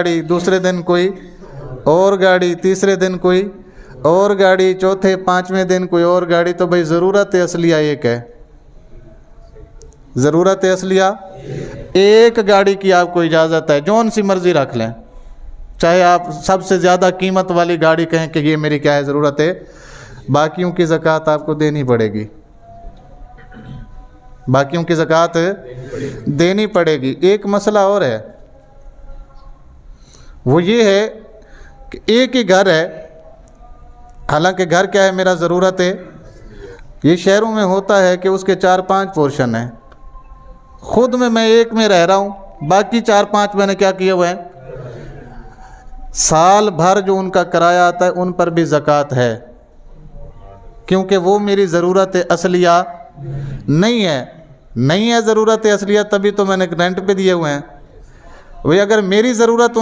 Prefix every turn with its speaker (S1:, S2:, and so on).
S1: गाड़ी, दूसरे दिन कोई और गाड़ी, तीसरे दिन कोई और गाड़ी, चौथे पांचवें दिन कोई और गाड़ी। तो भाई ज़रूरत असलिया एक है, ज़रूरत असलिया एक गाड़ी की आपको इजाज़त है, जौन सी मर्ज़ी रख लें, चाहे आप सबसे ज़्यादा कीमत वाली गाड़ी कहें कि ये मेरी क्या है ज़रूरत है, बाकियों की ज़कात आपको देनी पड़ेगी, बाकियों की ज़कात देनी पड़ेगी। एक मसला और है, वो ये है कि एक ही घर है, हालांकि घर क्या है मेरा ज़रूरत है, ये शहरों में होता है कि उसके 4-5 पोर्शन हैं, खुद में मैं एक में रह रहा हूँ, बाकी 4-5 मैंने क्या किए हुए हैं, साल भर जो उनका किराया आता है उन पर भी ज़कात है, क्योंकि वो मेरी ज़रूरत असलिया नहीं है, नहीं है ज़रूरत असलिया, तभी तो मैंने रेंट पे दिए हुए हैं। वही अगर मेरी ज़रूरत